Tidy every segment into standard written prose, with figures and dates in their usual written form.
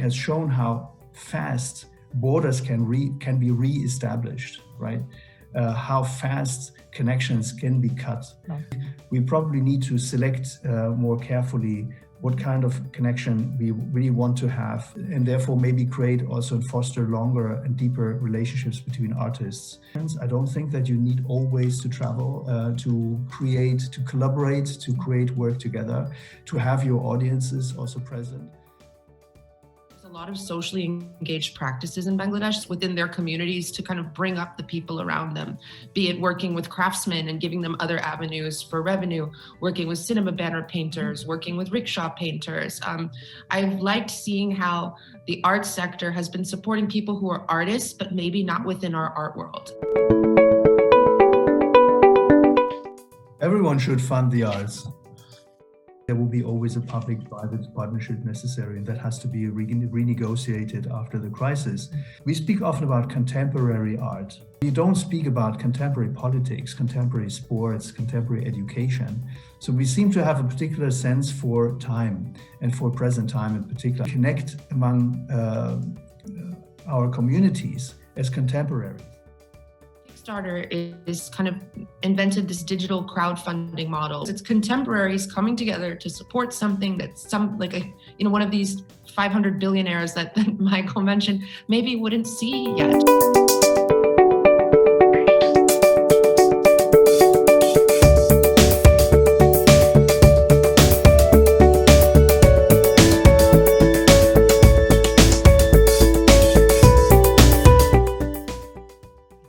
has shown how fast borders can be re-established, right? How fast connections can be cut. We probably need to select more carefully what kind of connection we really want to have, and therefore maybe create also and foster longer and deeper relationships between artists. I don't think that you need always to travel to create, to collaborate, to create work together, to have your audiences also present. A lot of socially engaged practices in Bangladesh within their communities to kind of bring up the people around them, be it working with craftsmen and giving them other avenues for revenue, working with cinema banner painters, working with rickshaw painters. I've liked seeing how the arts sector has been supporting people who are artists, but maybe not within our art world. Everyone should fund the arts. There will be always a public-private partnership necessary, and that has to be renegotiated after the crisis. We speak often about contemporary art. You don't speak about contemporary politics, contemporary sports, contemporary education. So we seem to have a particular sense for time, and for present time in particular, connect among our communities as contemporary. Kickstarter is kind of invented this digital crowdfunding model. It's contemporaries coming together to support something that one of these 500 billionaires that Michael mentioned maybe wouldn't see yet.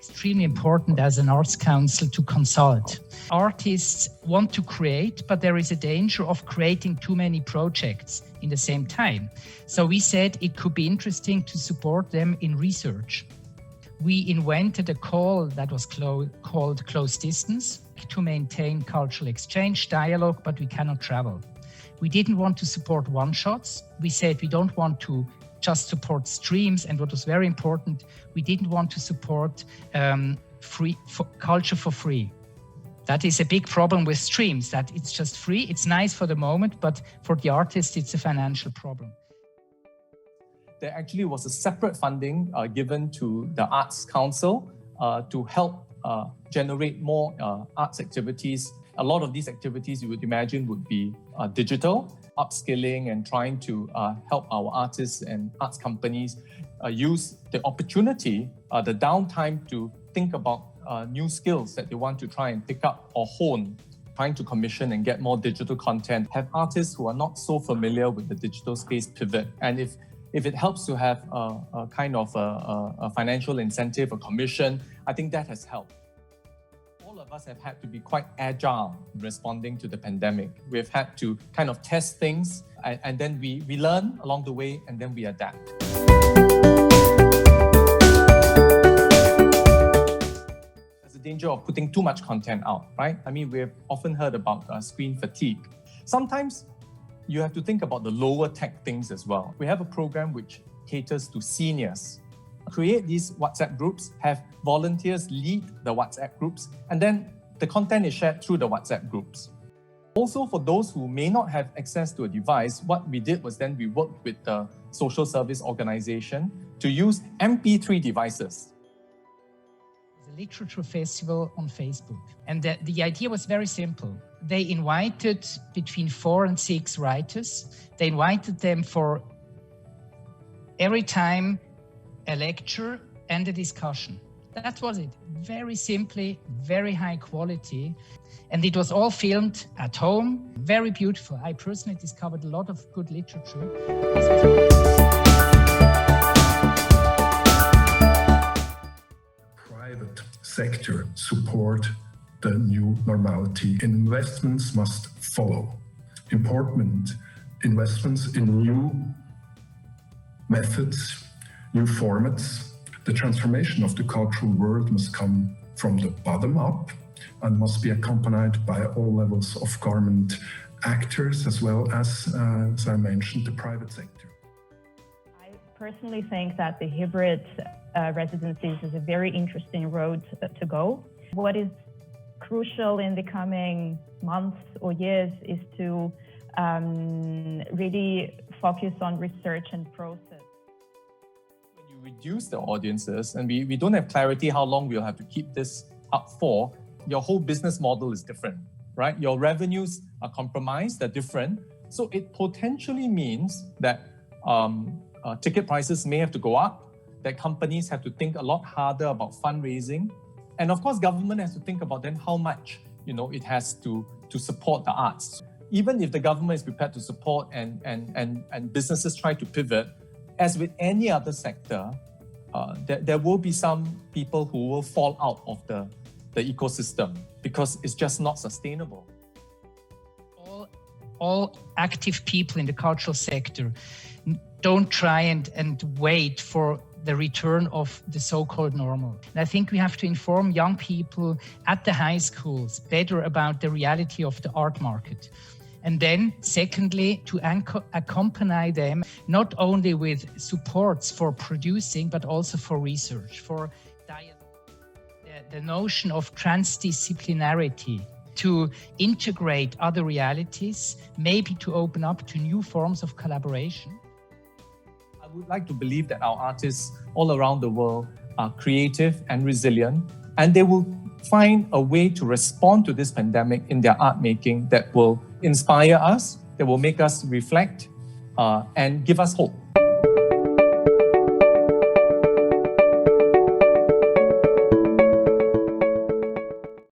Extremely important as an arts council to consult. Artists want to create, but there is a danger of creating too many projects in the same time. So we said it could be interesting to support them in research. We invented a call that was called Close Distance to maintain cultural exchange, dialogue, but we cannot travel. We didn't want to support one-shots. We said we don't want to just support streams, and what was very important, we didn't want to support culture for free. That is a big problem with streams, that it's just free, it's nice for the moment, but for the artist, it's a financial problem. There actually was a separate funding given to the Arts Council to help generate more arts activities. A lot of these activities you would imagine would be digital, upskilling and trying to help our artists and arts companies use the opportunity, the downtime to think about new skills that they want to try and pick up or hone, trying to commission and get more digital content, have artists who are not so familiar with the digital space pivot. And if it helps to have a kind of a financial incentive, a commission, I think that has helped. All of us have had to be quite agile in responding to the pandemic. We've had to kind of test things and then we learn along the way and then we adapt. There's a danger of putting too much content out, right? I mean, we've often heard about screen fatigue. Sometimes you have to think about the lower tech things as well. We have a program which caters to seniors. Create these WhatsApp groups, have volunteers lead the WhatsApp groups, and then the content is shared through the WhatsApp groups. Also, for those who may not have access to a device, what we did was then we worked with the social service organization to use MP3 devices. The literature festival on Facebook. And the idea was very simple. They invited between 4 and 6 writers. They invited them for every time a lecture and a discussion. That was it. Very simply, very high quality. And it was all filmed at home. Very beautiful. I personally discovered a lot of good literature. Private sector support the new normality. Investments must follow. Important investments in new methods, new formats. The transformation of the cultural world must come from the bottom up and must be accompanied by all levels of government actors as well as I mentioned, the private sector. I personally think that the hybrid residencies is a very interesting road to go. What is crucial in the coming months or years is to really focus on research and process. reduce the audiences and we don't have clarity how long we'll have to keep this up for, your whole business model is different, right? Your revenues are compromised, they're different. So it potentially means that ticket prices may have to go up, that companies have to think a lot harder about fundraising. And of course, government has to think about then how much, it has to support the arts. Even if the government is prepared to support and businesses try to pivot, as with any other sector, there will be some people who will fall out of the ecosystem because it's just not sustainable. All active people in the cultural sector don't try and wait for the return of the so-called normal. And I think we have to inform young people at the high schools better about the reality of the art market. And then, secondly, to accompany them not only with supports for producing, but also for research, for the notion of transdisciplinarity, to integrate other realities, maybe to open up to new forms of collaboration. I would like to believe that our artists all around the world are creative and resilient, and they will find a way to respond to this pandemic in their art making that will inspire us, that will make us reflect and give us hope.